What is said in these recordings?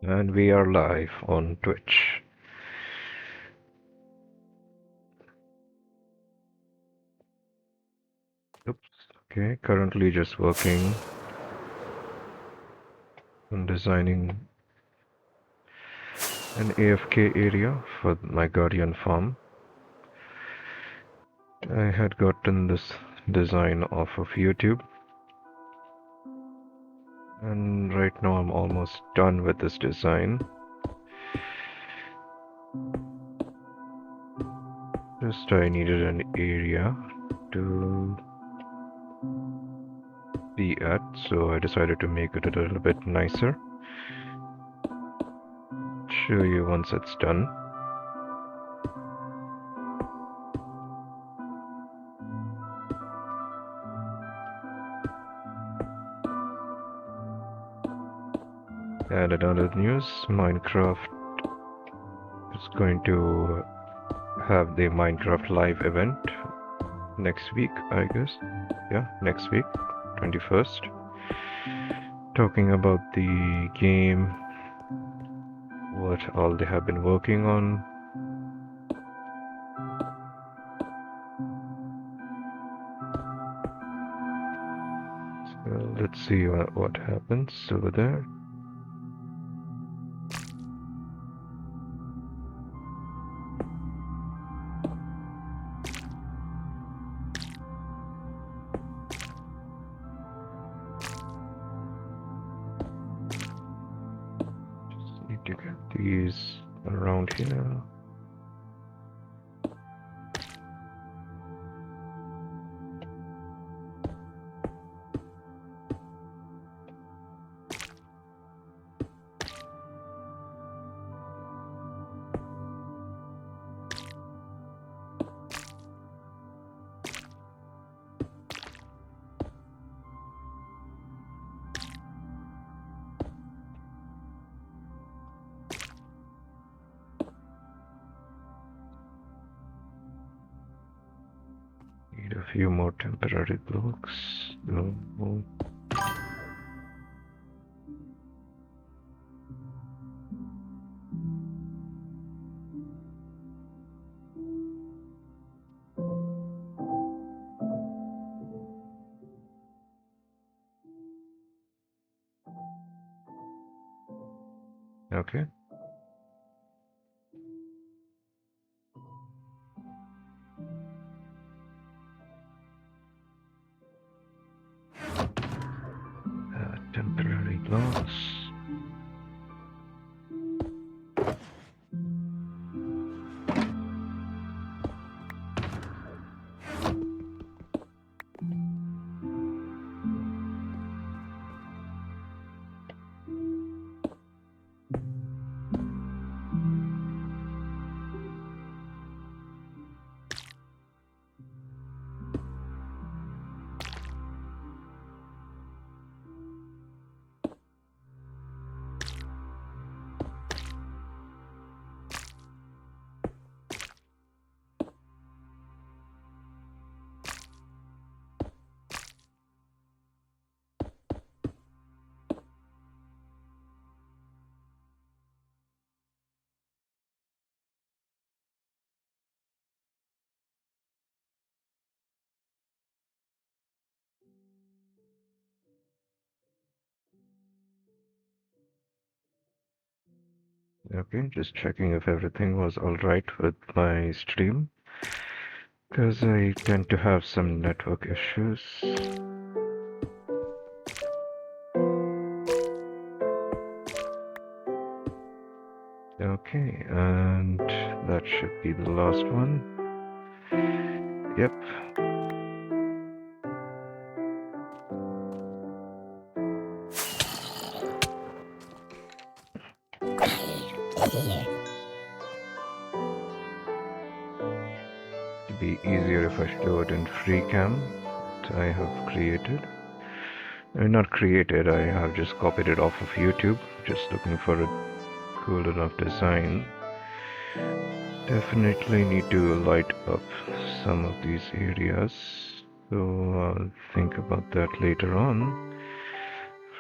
And we are live on Twitch. Oops. Okay, currently just working on designing an AFK area for my Guardian farm. I had gotten this design off of YouTube, and right now I'm almost done with this design. Just I needed an area to be at, so I decided to make it a little bit nicer. Show you once it's done. And another news, Minecraft is going to have the Minecraft live event next week, I guess. Yeah, next week, 21st. Talking about the game, what all they have been working on. So let's see what happens over there. Just need to get these around here. Need a few more temporary blocks. No. Okay. Temporary blocks. Okay, just checking if everything was alright with my stream, because I tend to have some network issues. Okay, and that should be the last one. Yep. It'd be easier if I do it in free cam that I have created. Not created, I have just copied it off of YouTube, just looking for a cool enough design. Definitely need to light up some of these areas, so I'll think about that later on.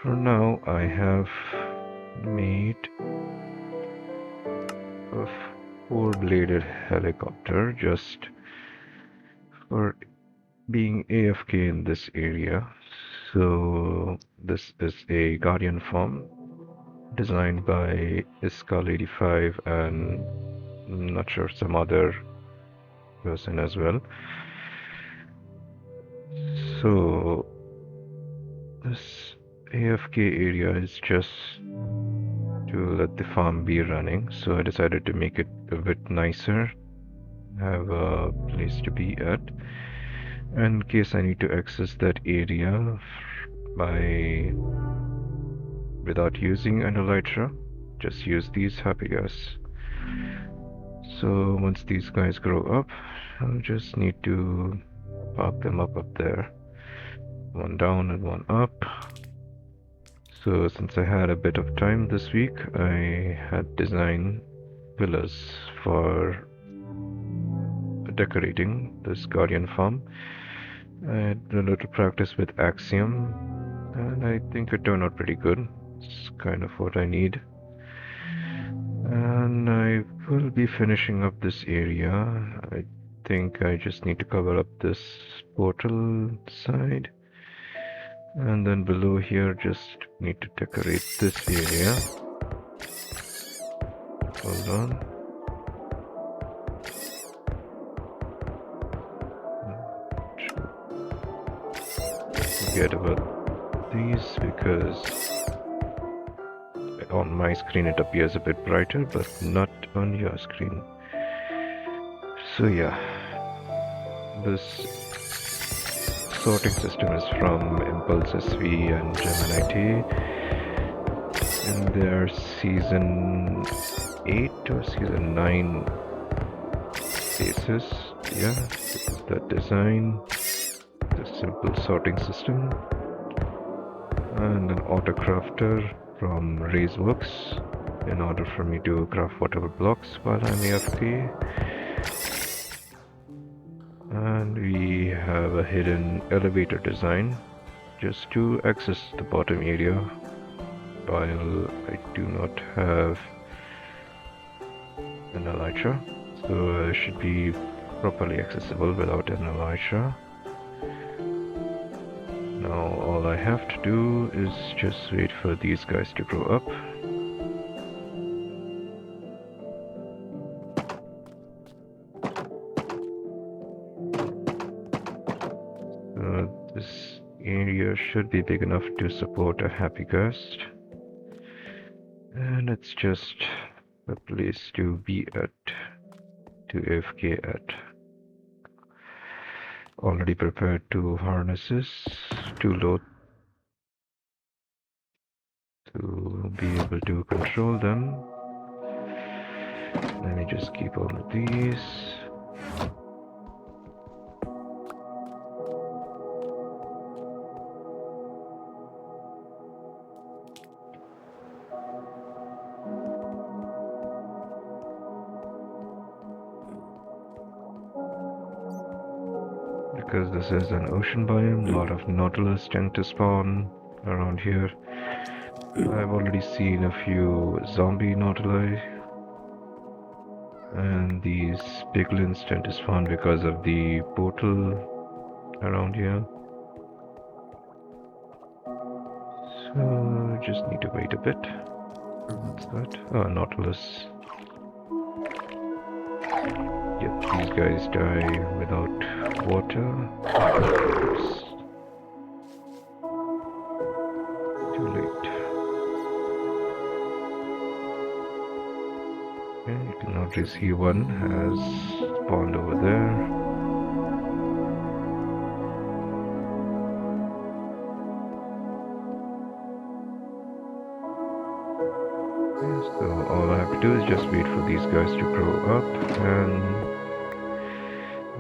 For now, I have made a four-bladed helicopter just for being AFK in this area. So this is a Guardian farm designed by Iskal85 and I'm not sure some other person as well. So this AFK area is just to let the farm be running. So I decided to make it a bit nicer, have a place to be at. And in case I need to access that area by without using an elytra, just use these happy gas. So once these guys grow up, I'll just need to park them up there. One down and one up. So since I had a bit of time this week, I had designed villas for decorating this Guardian farm. I had a little practice with Axiom, and I think it turned out pretty good. It's kind of what I need. And I will be finishing up this area. I think I just need to cover up this portal side. And then below here, just need to decorate this area. Hold on. Forget about these because on my screen it appears a bit brighter, but not on your screen. So yeah, this sorting system is from Impulse SV and Gemini T in their season 8 or season 9 basis. Yeah, this is the design, the simple sorting system, and an autocrafter from Raceworks in order for me to craft whatever blocks while I'm AFK. And we have a hidden elevator design just to access the bottom area while I do not have an elytra, so it should be properly accessible without an elytra. Now all I have to do is just wait for these guys to grow up. This area should be big enough to support a happy ghost. And it's just a place to be at, to AFK at. Already prepared 2 harnesses, too low to be able to control them. Let me just keep all of these. Because this is an ocean biome, a lot of nautilus tend to spawn around here. I've already seen a few zombie nautili, and these piglins tend to spawn because of the portal around here. So just need to wait a bit. What's that? Oh, nautilus. Yep, these guys die without water. Oops. Too late. Okay, you can notice here one has spawned over there. So all I have to do is just wait for these guys to grow up, and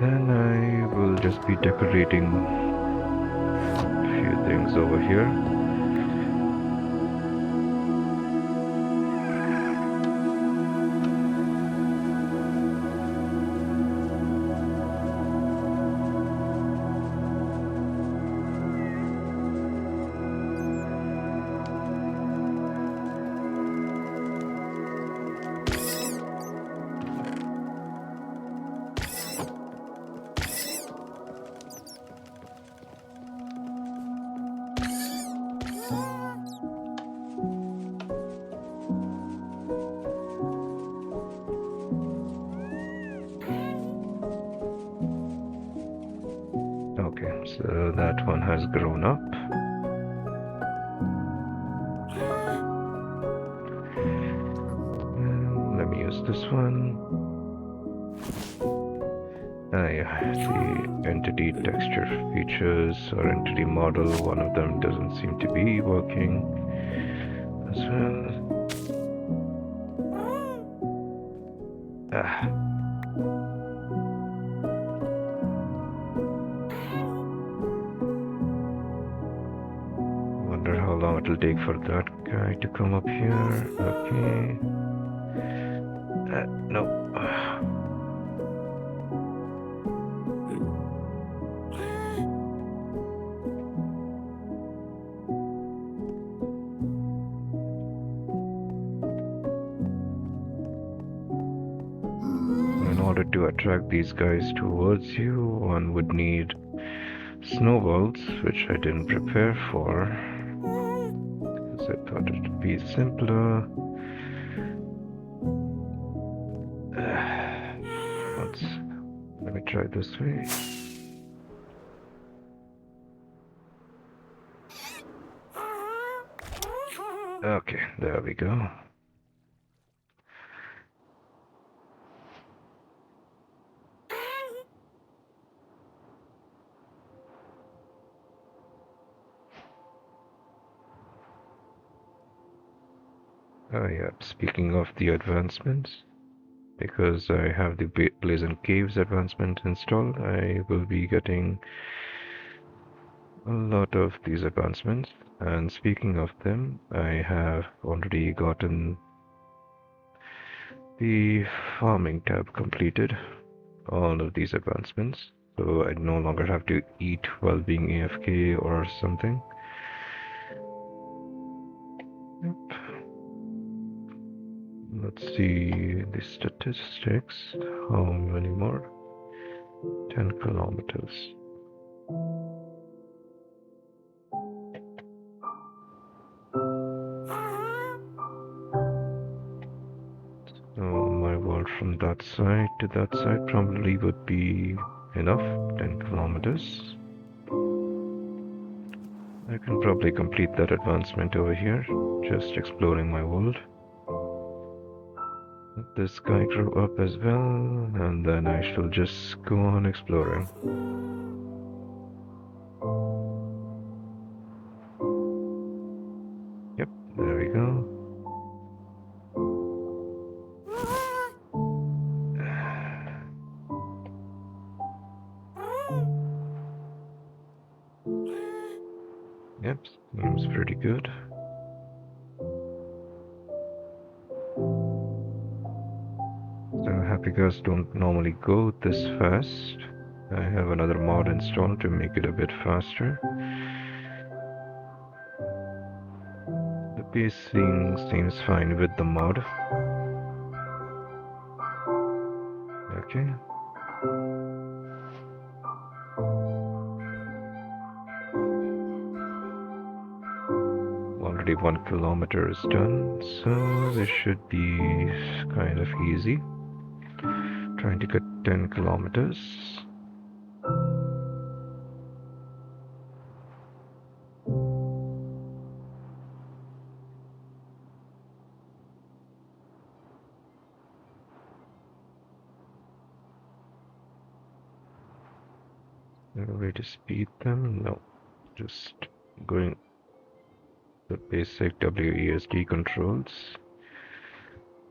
then I will just be decorating a few things over here. that one has grown up. Let me use this one. Yeah, the entity texture features or entity model, one of them doesn't seem to be working as well. Wonder how long it'll take for that guy to come up here. Okay. No. In order to attract these guys towards you, one would need snowballs, which I didn't prepare for, because I thought it would be simpler. Let me try this way. Okay, there we go. Oh yeah, speaking of the advancements, because I have the Blazing Caves advancement installed, I will be getting a lot of these advancements. And speaking of them, I have already gotten the farming tab completed, all of these advancements, so I no longer have to eat while being AFK or something. Yep. Let's see the statistics. How many more? 10 kilometers. So my world from that side to that side probably would be enough, 10 kilometers. I can probably complete that advancement over here, just exploring my world. Let this guy grow up as well, and then I shall just go on exploring. Yep, there we go. Yep, seems pretty good. So happy cars don't normally go this fast. I have another mod installed to make it a bit faster. The pacing seems fine with the mod. Okay. Already 1 kilometer is done, so this should be kind of easy. Trying to get 10 kilometers. No way to speed them? No. Just going the basic WESD controls.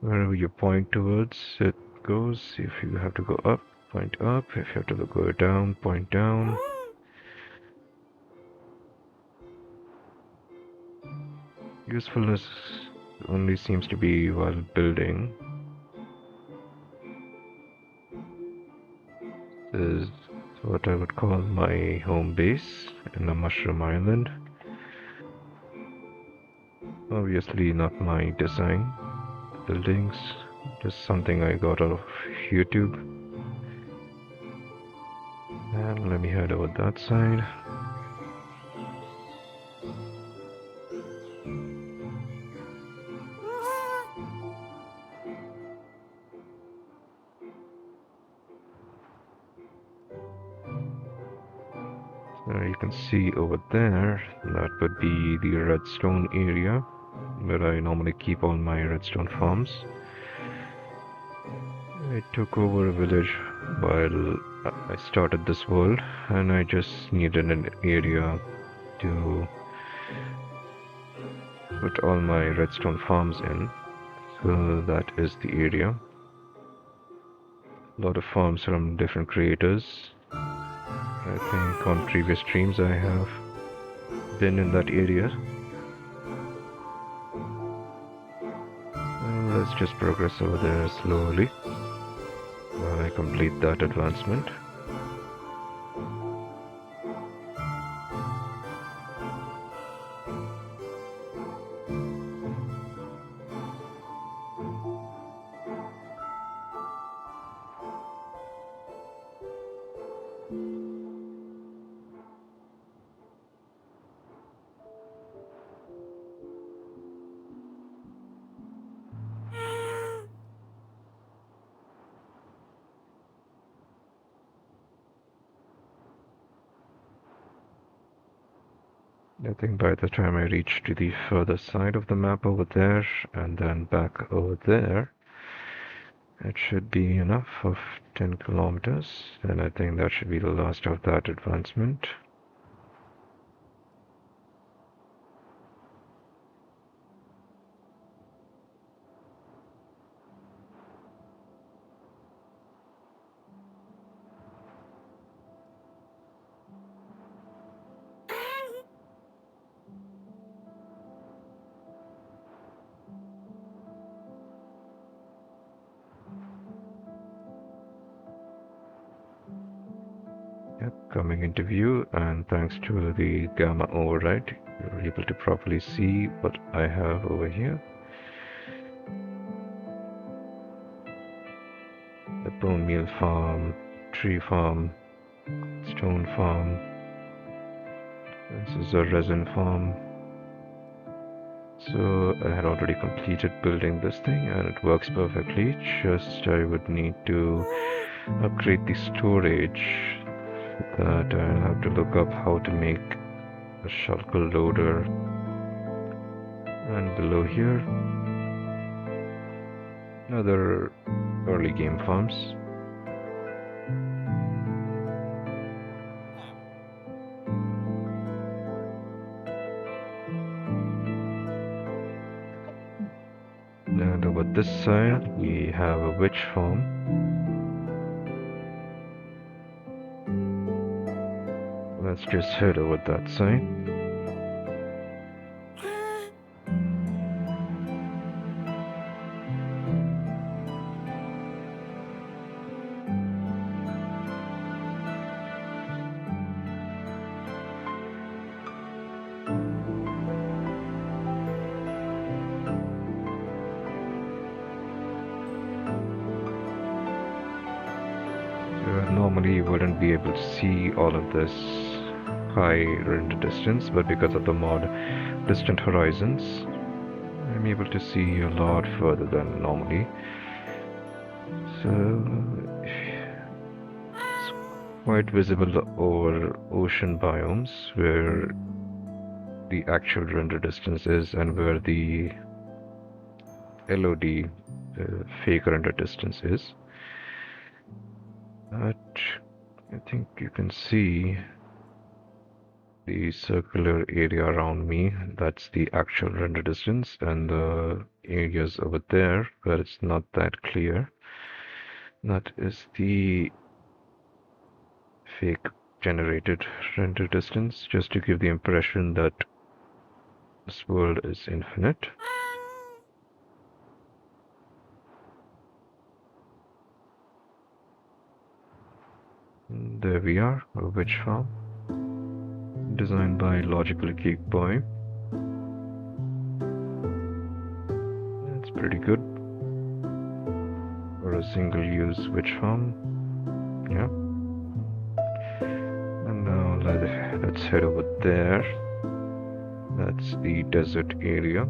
Wherever you point towards, it goes. If you have to go up, point up. If you have to go down, point down. Usefulness only seems to be while building. This is what I would call my home base in the Mushroom Island. Obviously not my design. Buildings, just something I got out of YouTube. And let me head over that side. You can see over there, that would be the redstone area where I normally keep all my redstone farms. I took over a village while I started this world, and I just needed an area to put all my redstone farms in. So that is the area. A lot of farms from different creators. I think on previous streams I have been in that area. Let's just progress over there slowly while I complete that advancement. I think by the time I reach to the further side of the map over there and then back over there, it should be enough of 10 kilometers, and I think that should be the last of that advancement. Yep, coming into view, and thanks to the gamma override, you're able to properly see what I have over here. The bone meal farm, tree farm, stone farm. This is a resin farm. So I had already completed building this thing and it works perfectly. Just I would need to upgrade the storage. For that I'll have to look up how to make a shulker loader. And below here, another early game farms. And over this side, we have a witch farm. Let's just head over that side. Normally you wouldn't be able to see all of this high render distance, but because of the mod Distant Horizons, I'm able to see a lot further than normally. So it's quite visible over ocean biomes where the actual render distance is and where the LOD fake render distance is. But I think you can see the circular area around me. That's the actual render distance, and the areas over there where it's not that clear, that is the fake generated render distance, just to give the impression that this world is infinite. There we are, a witch farm, designed by Logical Geek Boy. That's pretty good for a single-use witch farm. Yeah. And now let's head over there. That's the desert area.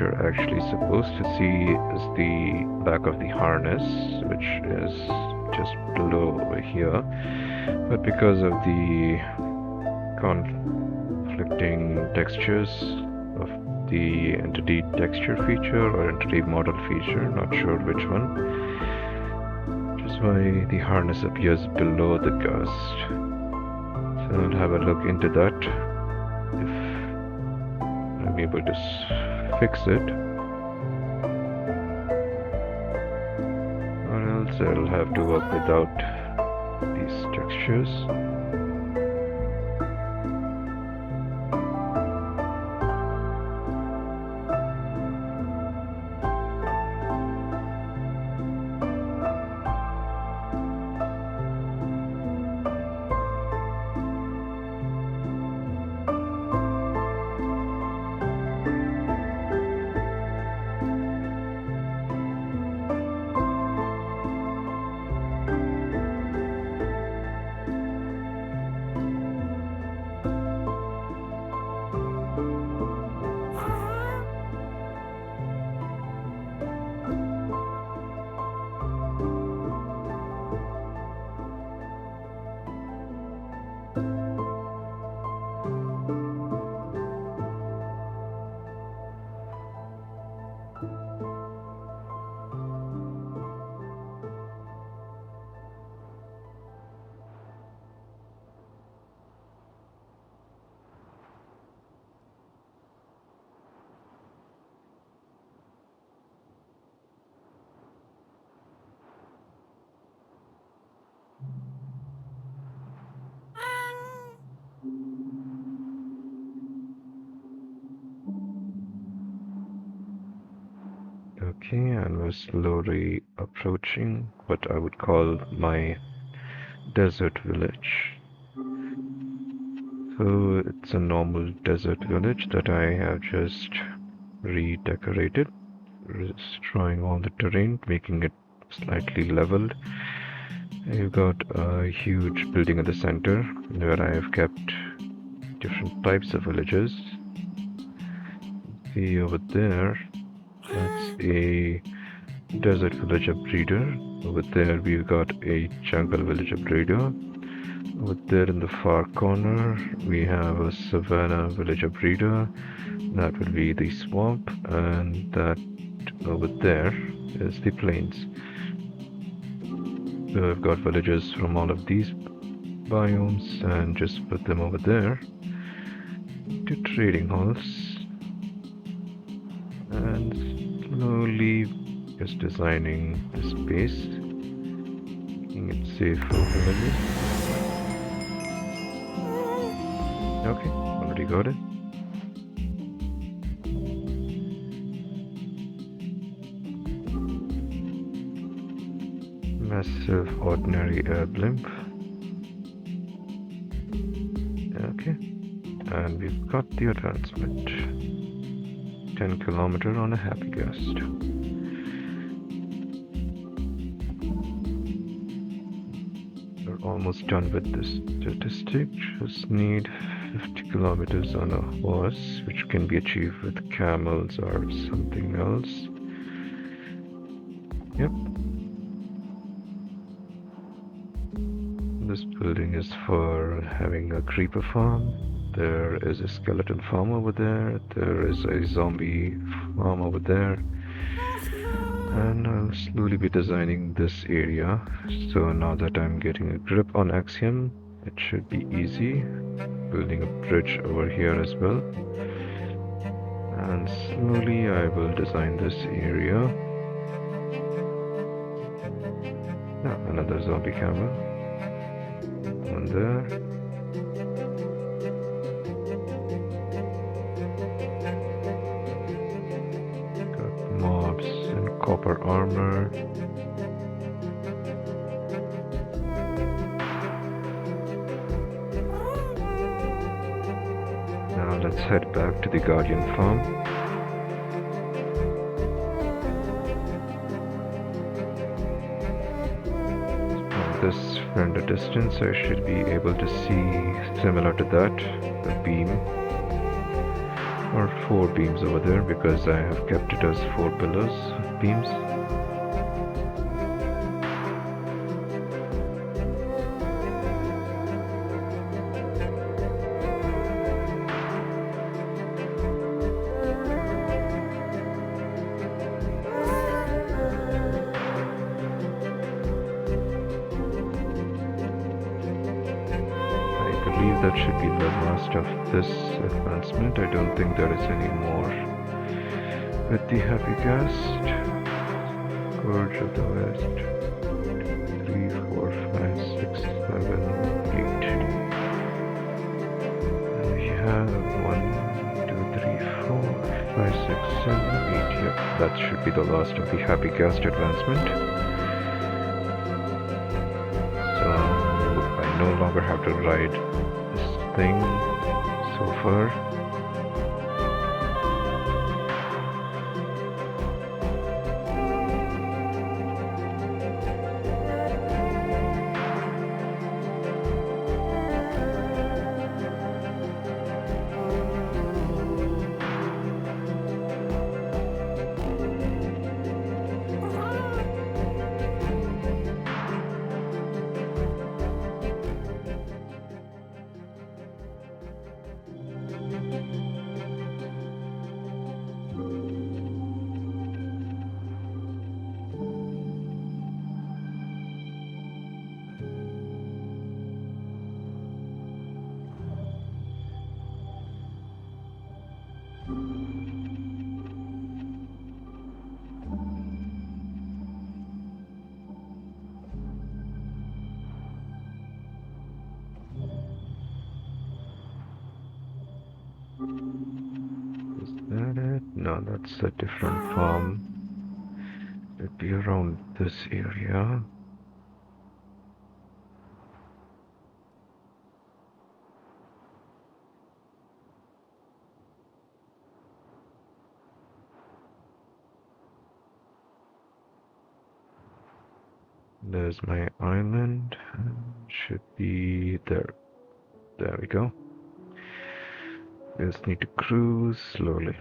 you're actually supposed to see is the back of the harness, which is just below over here. But because of the conflicting textures of the entity texture feature or entity model feature, not sure which one, which is why the harness appears below the gust. So I'll have a look into that if I'm able to fix it, or else I'll have to work without these textures. Okay, and we're slowly approaching what I would call my desert village. So it's a normal desert village that I have just redecorated, destroying all the terrain, making it slightly leveled. You've got a huge building at the center where I have kept different types of villages. See over there, that's a desert villager breeder. Over there we've got a jungle villager breeder. Over there in the far corner we have a savanna villager breeder. That would be the swamp, and that over there is the plains. So I've got villagers from all of these biomes and just put them over there to trading halls, and slowly just designing the space, making it safe for villagers. Okay, already got it. Massive ordinary air blimp. Okay, and we've got the advancement. 10 kilometer on a happy gust. We're almost done with this statistic. Just need 50 kilometers on a horse, which can be achieved with camels or something else. Yep. This building is for having a creeper farm. There is a skeleton farm over there. There is a zombie farm over there. And I'll slowly be designing this area. So now that I'm getting a grip on Axiom, it should be easy. Building a bridge over here as well. And slowly I will design this area. Now another zombie camel. One there. Got mobs in copper armor. Now let's head back to the Guardian farm. This from the distance I should be able to see, similar to that, the beam. or 4 beams over there because I have kept it as 4 pillars beams. I believe that should be the last of this advancement. I don't think there is any more with the Happy Guest. Gorge of the West. 3, 4, 5, 6, 7, 8. And we have 1, 2, 3, 4, 5, 6, 7, 8. Yep, that should be the last of the Happy Guest advancement. So I no longer have to ride this thing so far. Is that it? No, that's a different farm. It'd be around this area. There's my island. Should be there. There we go. Just need to cruise slowly.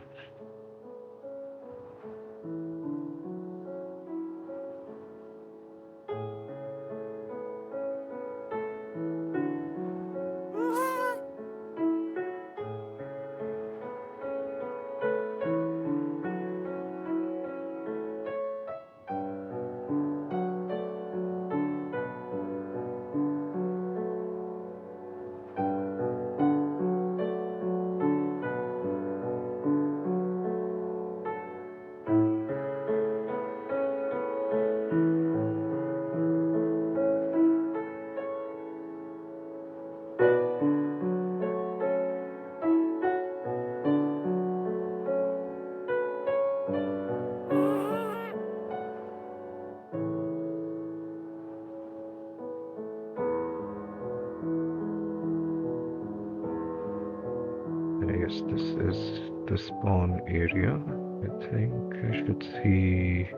I guess this is the spawn area. I think I should see.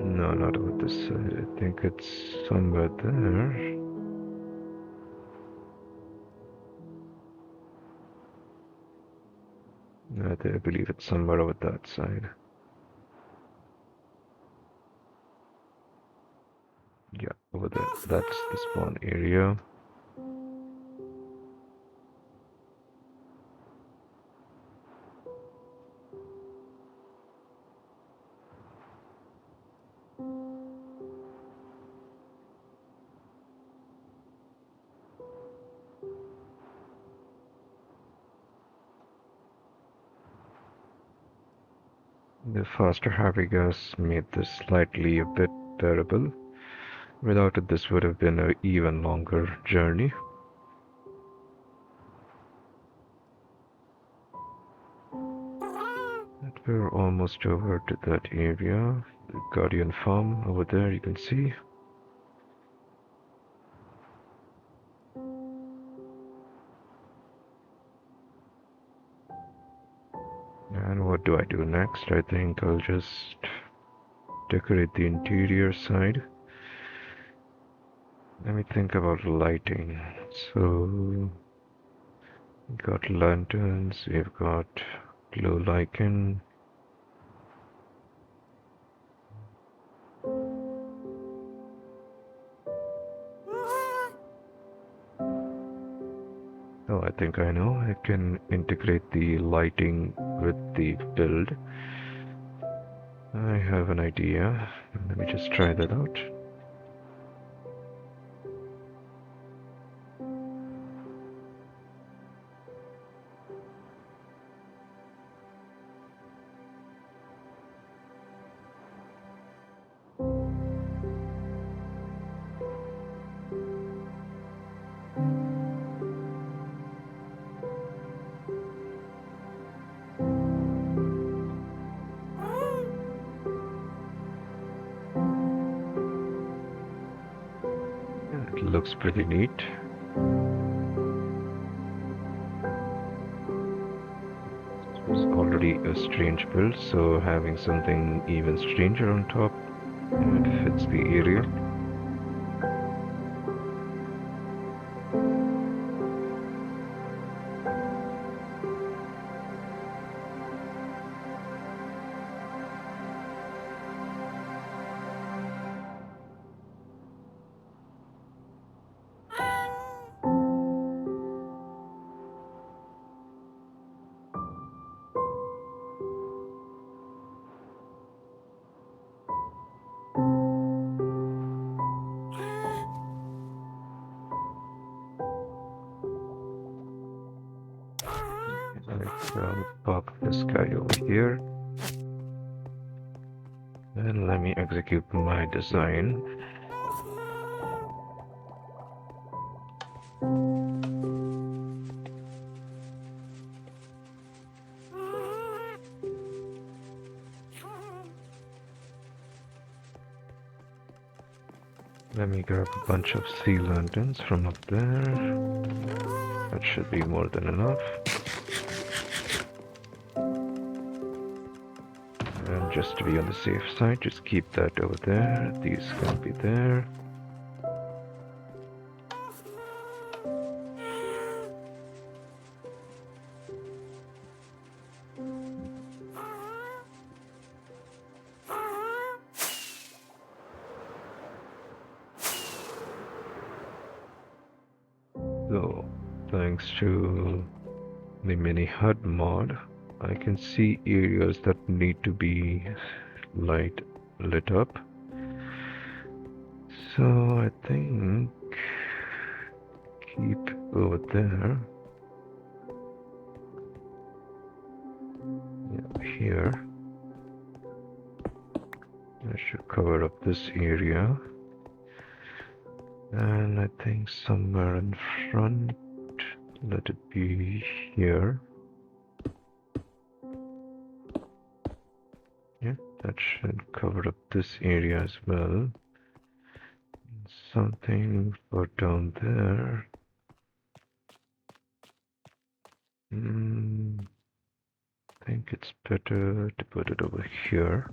No, not over this side. I think it's somewhere there. I believe it's somewhere over that side. Yeah, over there. That's the spawn area. The faster Happy Gas made this slightly a bit bearable. Without it, this would have been an even longer journey. But we're almost over to that area. The Guardian Farm over there, you can see. And what do I do next? I think I'll just decorate the interior side. Let me think about lighting. So Got lanterns, we've got glow lichen. Oh, I think I know. I can integrate the lighting with the build. I have an idea. Let me just try that out. Yeah, it looks pretty neat. It was already a strange build, so having something even stranger on top, it fits the area. Let's pop this guy over here. And let me execute my design. Let me grab a bunch of sea lanterns from up there. That should be more than enough. And just to be on the safe side, just keep that over there. These can be there. So, thanks to the mini HUD mod, I can see areas that need to be lit up. So I think keep over there. Yeah, here. I should cover up this area. And I think somewhere in front, let it be here. Yeah, that should cover up this area as well. Something for down there. I think it's better to put it over here.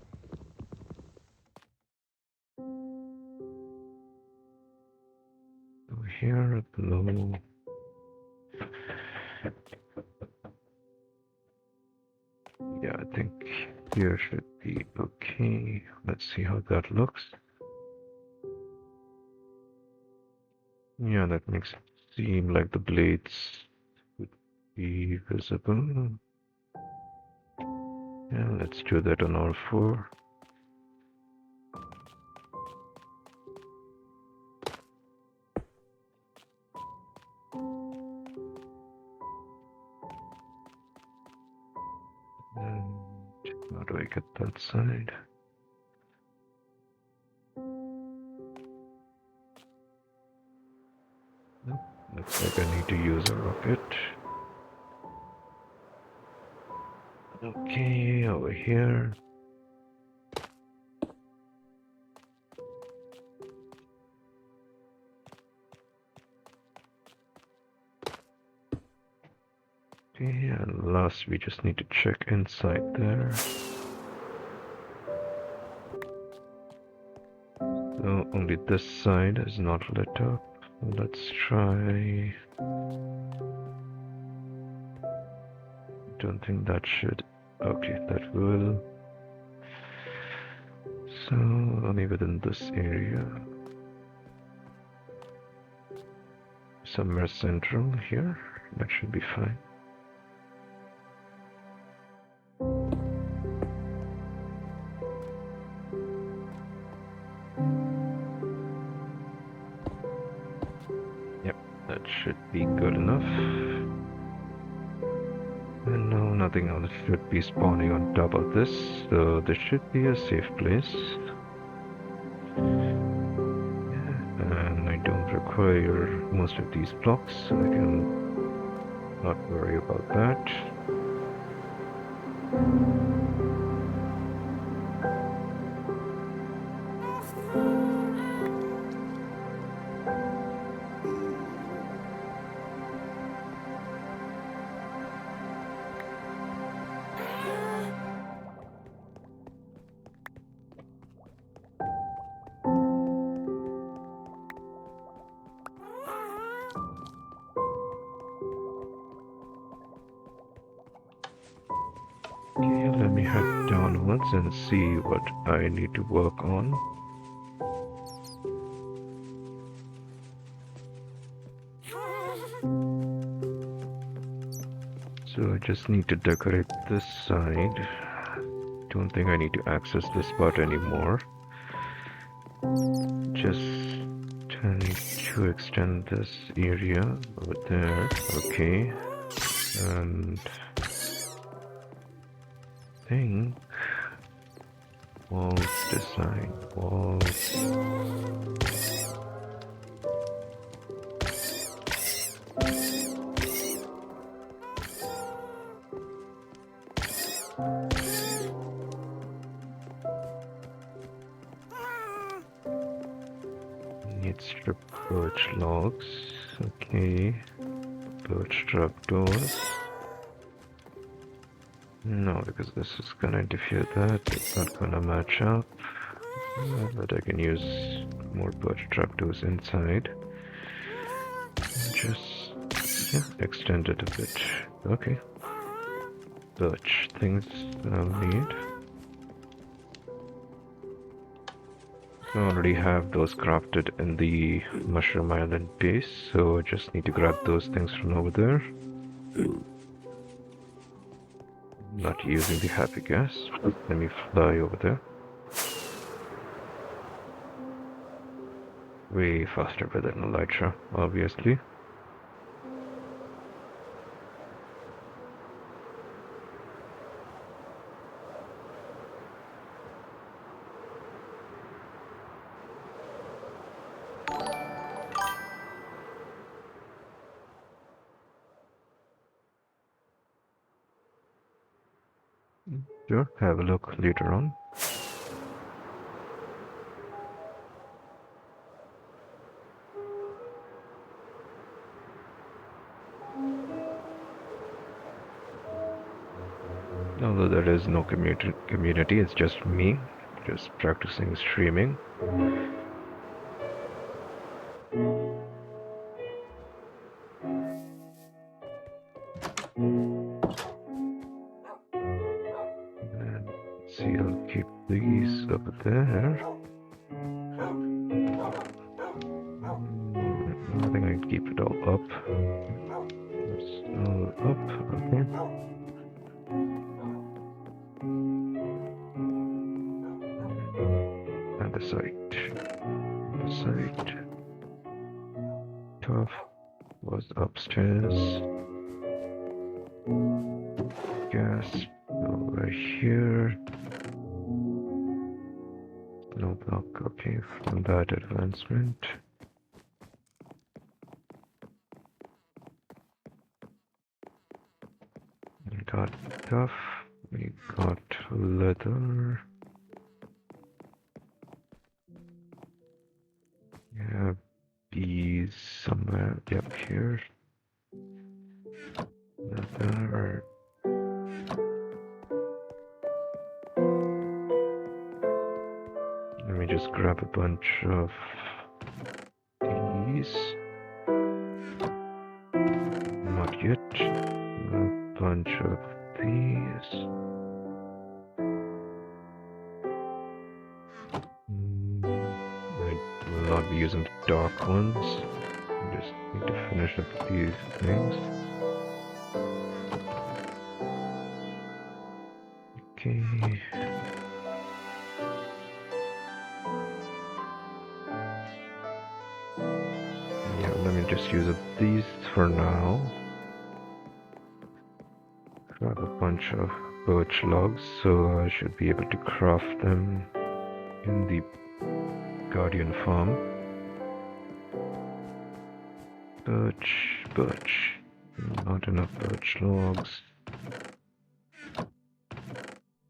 Over here, below. Yeah, I think here should be okay. Let's see how that looks. Yeah, that makes it seem like the blades would be visible. Yeah, let's do that on R4. And how do I get that side? Nope. Looks like I need to use a rocket. Okay, over here. Okay, and last we just need to check inside there. So only this side is not lit up. Let's try Don't think that should. Okay, that will. So only within this area. Somewhere central here. That should be fine. Yep, that should be good enough. And no, nothing else should be spawning on top of this, so this should be a safe place. And I don't require most of these blocks, so I can not worry about that. Okay, let me head downwards and see what I need to work on. So I just need to decorate this side. Don't think I need to access this part anymore. Just need to extend this area over there. Okay. And I think walls design, walls. Needs strip birch logs. Okay. Birch trapdoors. No, because this is gonna interfere that. It's not gonna match up. But I can use more birch trapdoors inside. Just extend it a bit. Okay. Birch things that I'll need. I already have those crafted in the Mushroom Island base, so I just need to grab those things from over there. Not using the happy gas. Let me fly over there. Way faster than Elytra, obviously. Sure, have a look later on. Although there is no community, it's just me, just practicing streaming. And let's see, I'll keep these over there. I think I can keep it all up. It's all up, okay. And the side. Top was upstairs. Gas over here. No block, okay, from that advancement. We got stuff, we got leather. We have bees somewhere, yep, here. Leather. Let me just grab a bunch of these. Not yet. A bunch of these. I will not be using the dark ones. I just need to finish up these things. Okay. Yeah, let me just use up these for now. I have a bunch of birch logs, so I should be able to craft them in the Guardian farm. Birch. Not enough birch logs.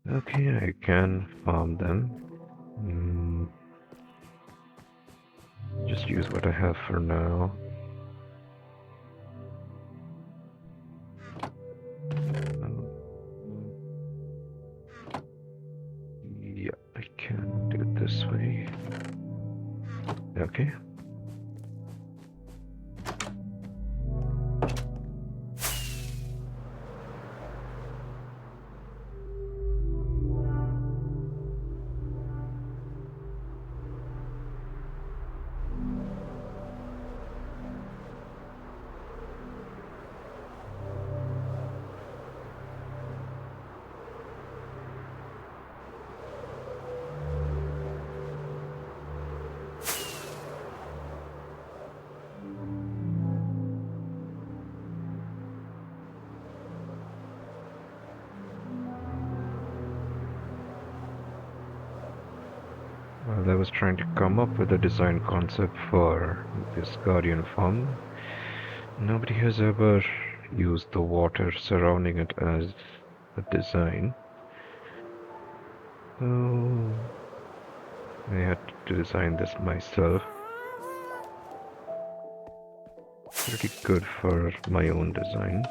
Okay, I can farm them. Just use what I have for now. Yeah, I can do it this way. Okay. While I was trying to come up with a design concept for this Guardian farm, nobody has ever used the water surrounding it as a design. So I had to design this myself. Pretty good for my own design.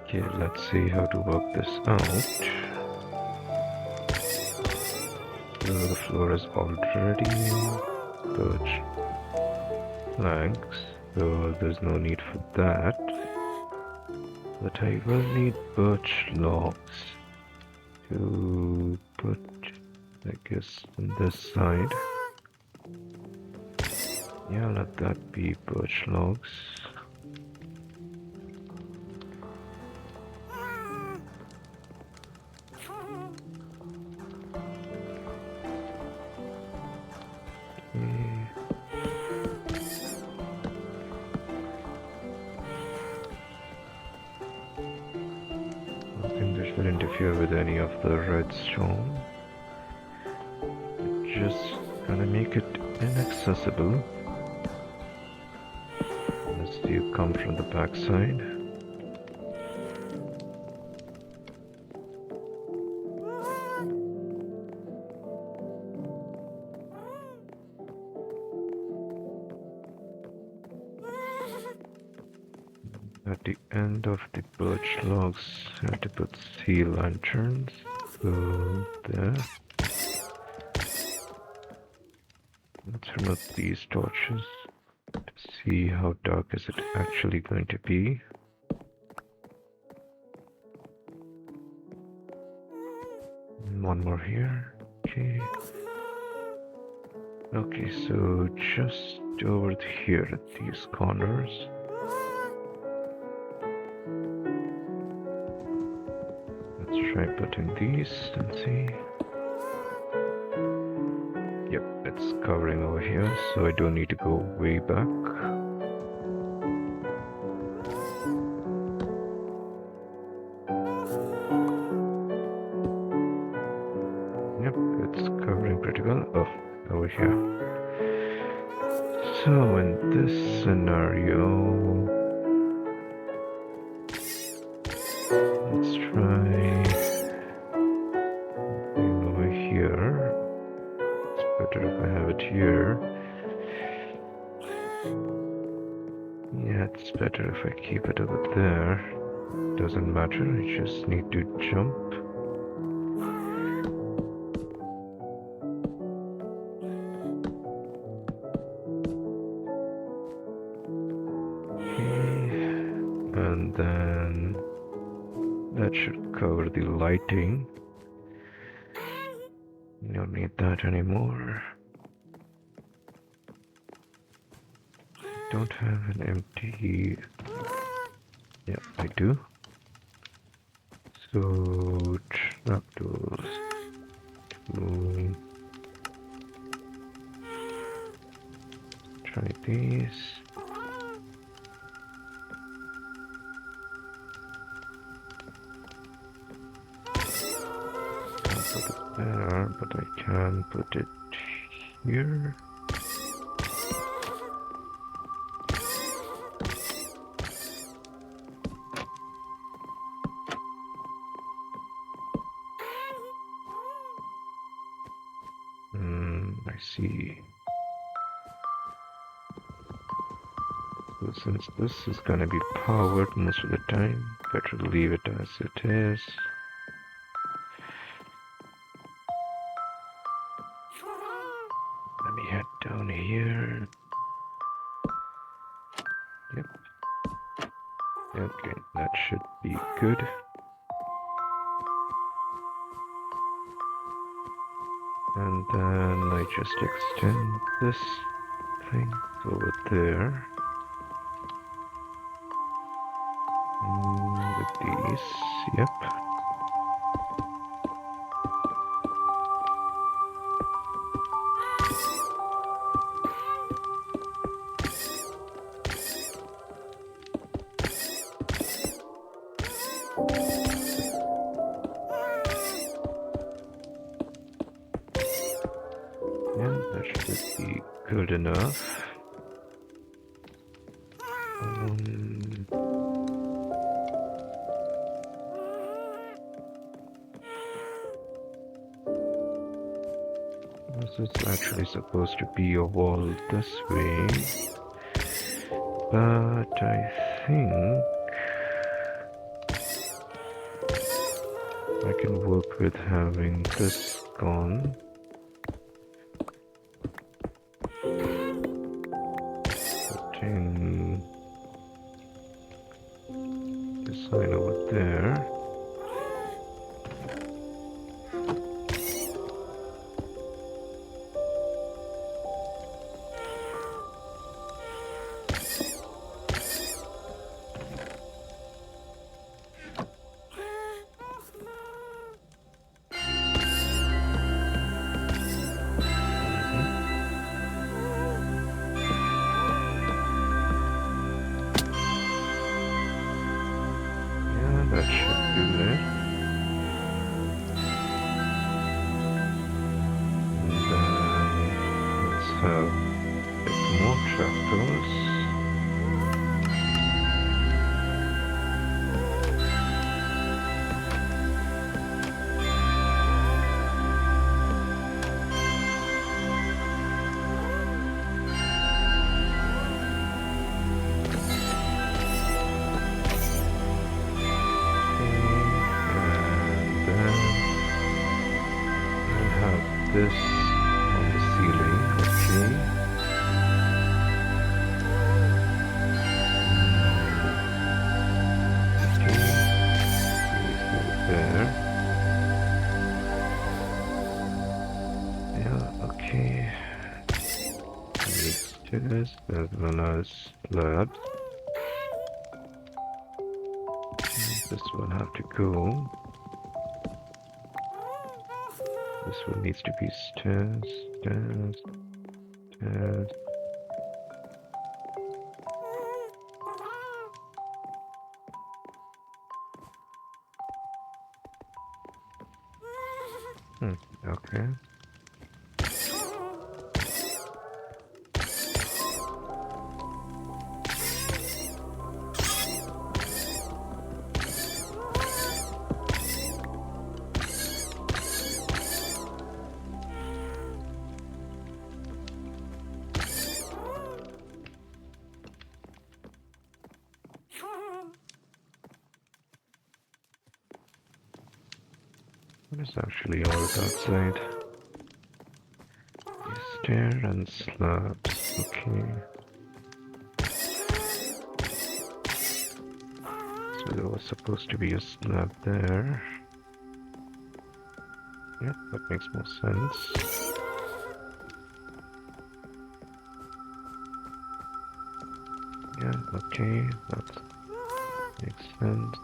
Okay, let's see how to work this out. So the floor is already birch planks, so there's no need for that. But I will need birch logs to put, I guess, on this side. Yeah, let that be birch logs. Nothing that will interfere with any of the redstone. Just gonna make it inaccessible unless you come from the backside. At the end of the birch logs, I have to put sea lanterns. So there. Let's remove these torches to see how dark is it actually going to be. One more here. Okay. Okay, so just over here at these corners. Let's try putting these and see. Yep, it's covering over here, so I don't need to go way back. Yep, it's covering pretty well. Oh, over here. So in this scenario, let's try something over here. It's better if I have it here. Yeah, it's better if I keep it over there. Doesn't matter, I just need to jump. And then that should cover the lighting. You don't need that anymore. Don't have an empty... Yeah, I do. So, trapdoors. Try these. Can't put it there, but I can put it here. I see. So since this is gonna be powered most of the time, better leave it as it is. Let me head down here. Yep. Okay, that should be good. And then I just extend this thing over there. With these, yep. Yeah, that should be good enough. This is actually supposed to be a wall this way, but I think I can work with having this gone. Putting this sign over there. That should do it. And then let's have a bit more trapdoors. This on the ceiling, okay. There. Yeah, okay. Stairs as well as slabs. This will have to go. This one needs to be stairs, stairs, stairs. Okay. What is actually all outside? Stair and slabs, okay. So there was supposed to be a slab there. Yeah, that makes more sense. Yeah, okay, that makes sense.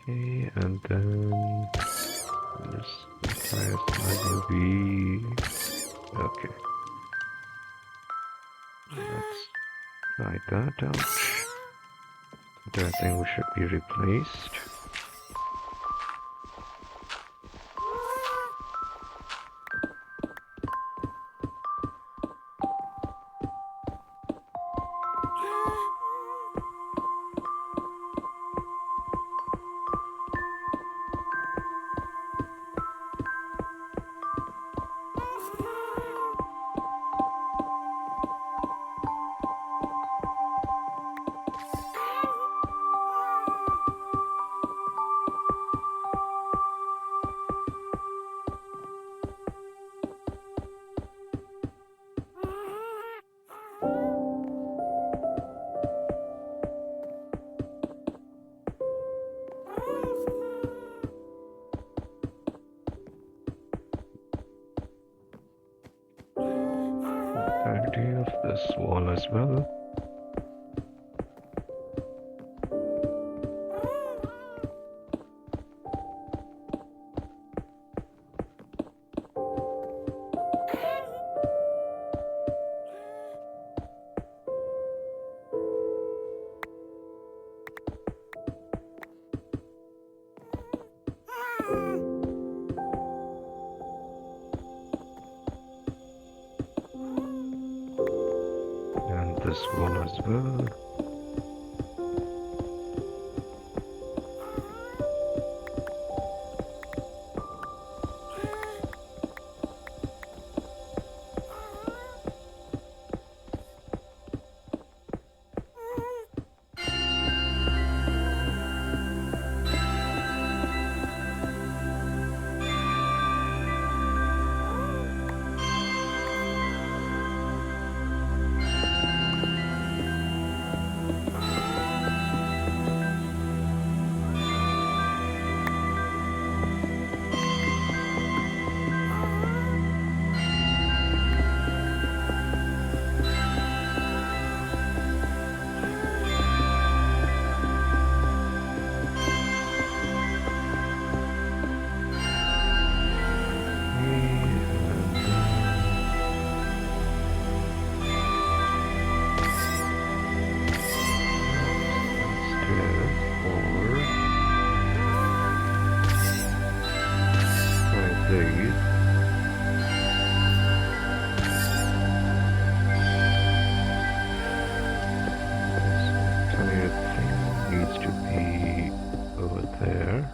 Okay, and then this entire side will be okay. Let's try that out. I think we should be replaced. Idea of this wall as well. And this wall as well. Needs to be over there.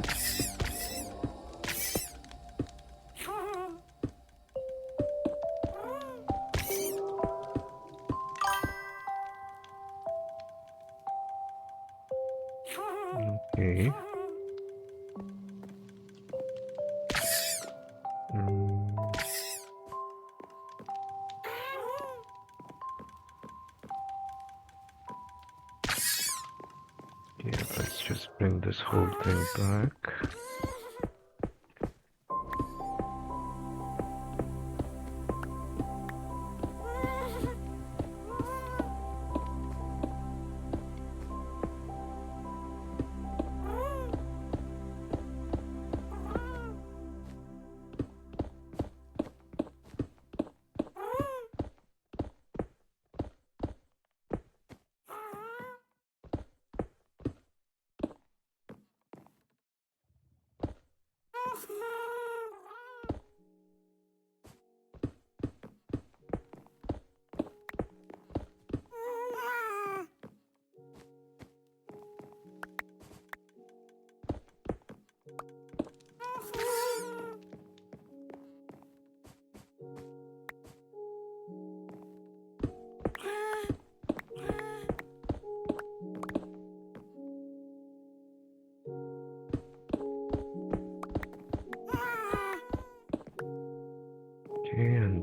Okay. Yeah, let's just bring this whole thing back.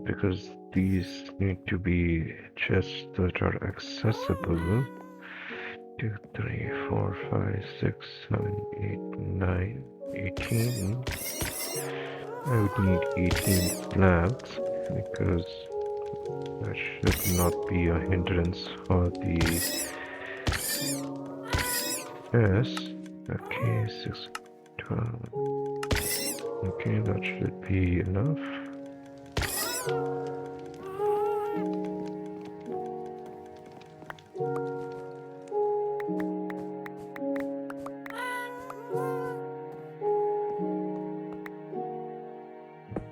because these need to be chests that are accessible. 2, 3, 4, 5, 6, 7, 8, 9, 18. I would need 18 slabs because that should not be a hindrance for the chest. Okay, 6, 12. Okay, that should be enough.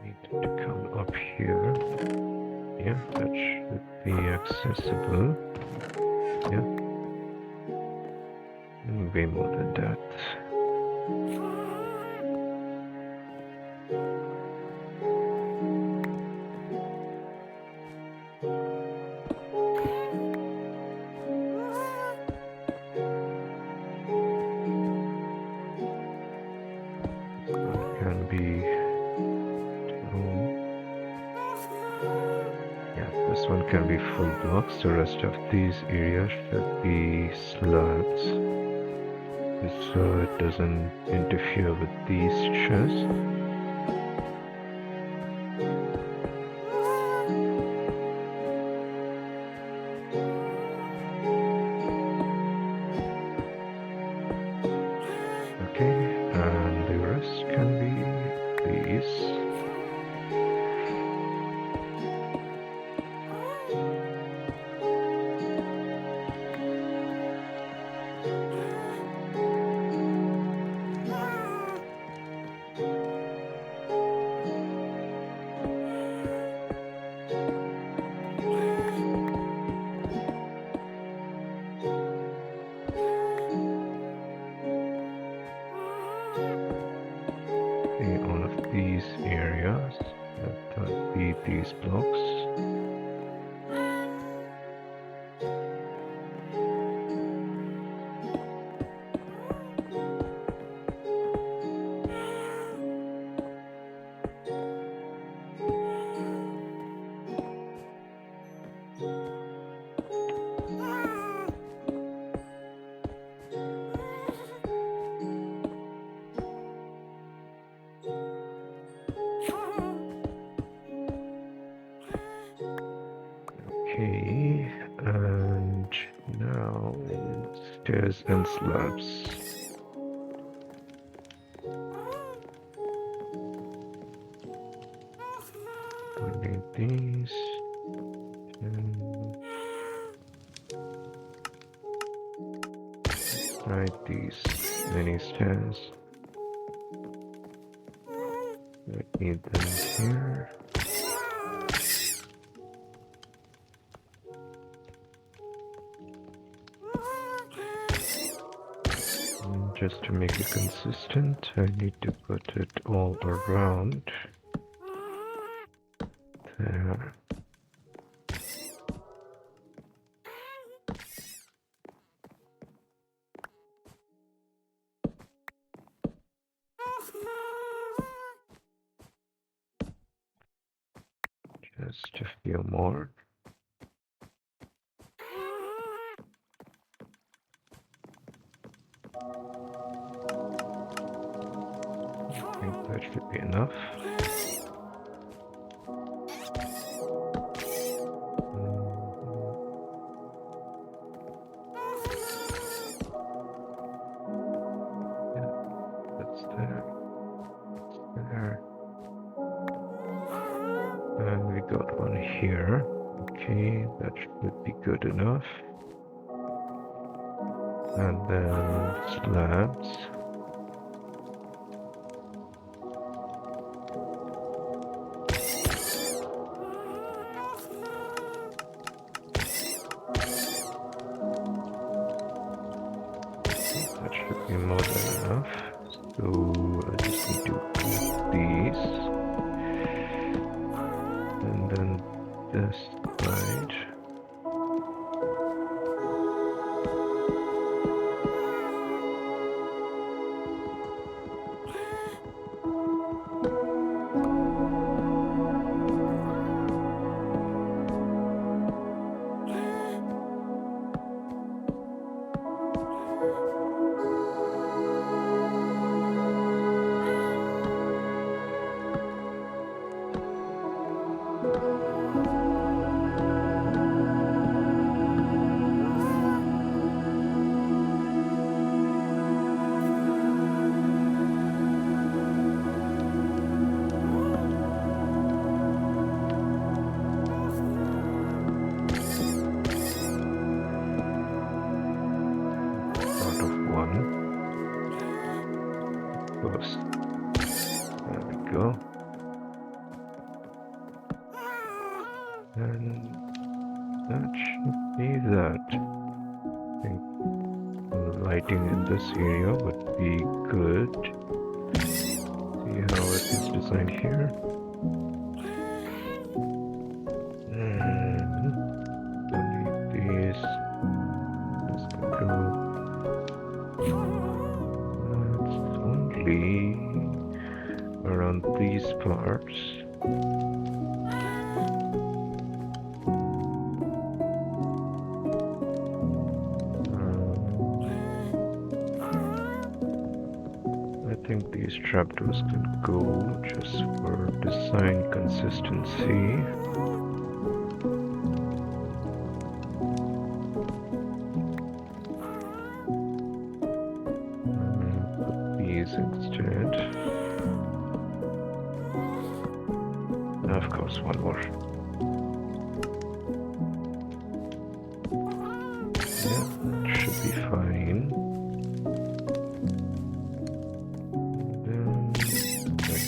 Need to come up here. Yeah, that should be accessible. Yeah, and way more than that. Can be yeah, this one can be full blocks. The rest of these areas should be slabs, so it doesn't interfere with these chests. Okay, and the rest can be these. All of these areas, that be these blocks. Okay, and now stairs and slabs. We need these. And right, these many stairs. We need them here. Just to make it consistent, I need to put it all around there. Just a few more. I think that should be enough. Yeah, that's there. That's there. And we got one here. Okay, that should be good enough. And then slabs. That should be more than enough. So I just need to put these. And then this side. go. And that should be that. I think lighting in this area would be good. See how it is designed here. Don't need these. This can go. It's only around these parts. I think these trapdoors can go just for design consistency. Put these instead. Of course, one more. Yeah, that should be fine.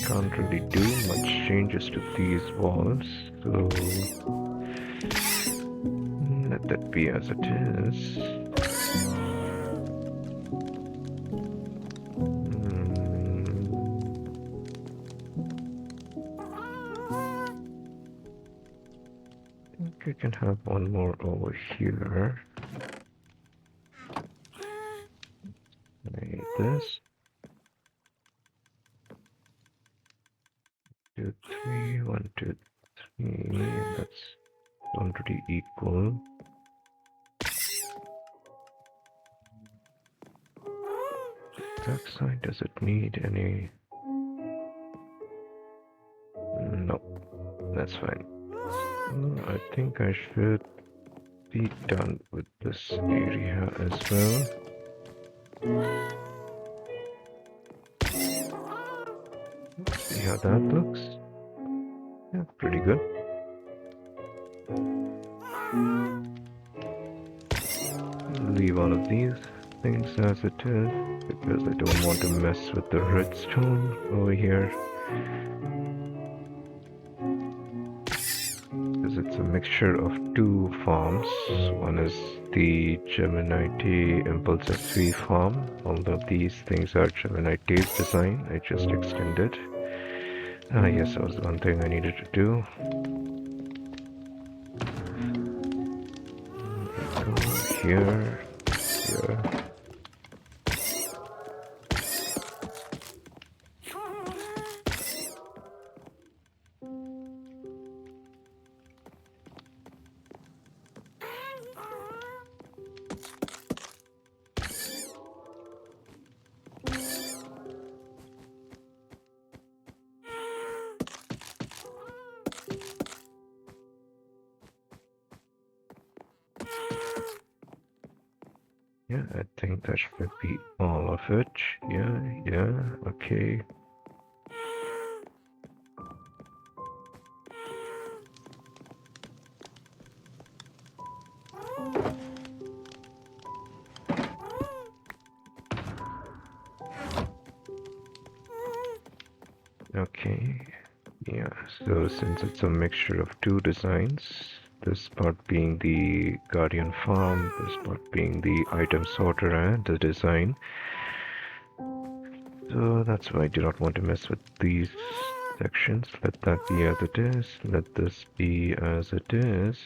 Can't really do much changes to these walls, so let that be as it is. I think we can have one more over here. Like this. 2, 3, 1, 2, 3. That's already equal. Back side, does it need any? No, that's fine. I think I should be done with this area as well. See how that looks. Yeah, pretty good. Leave all of these things as it is because I don't want to mess with the redstone over here. Because it's a mixture of two farms. One is the Geminite Impulse S3 farm. All of these things are Geminite's design. I just extended. Yes, that was one thing I needed to do. Go here, here. Yeah, I think that should be all of it. Yeah, okay. Okay, yeah, so since it's a mixture of two designs, this part being the Guardian Farm, this part being the item sorter and the design. So that's why I do not want to mess with these sections. Let that be as it is. Let this be as it is.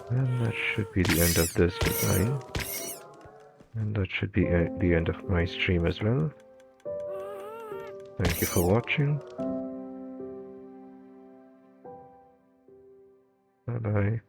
And that should be the end of this design. And that should be the end of my stream as well. Thank you for watching. Bye bye.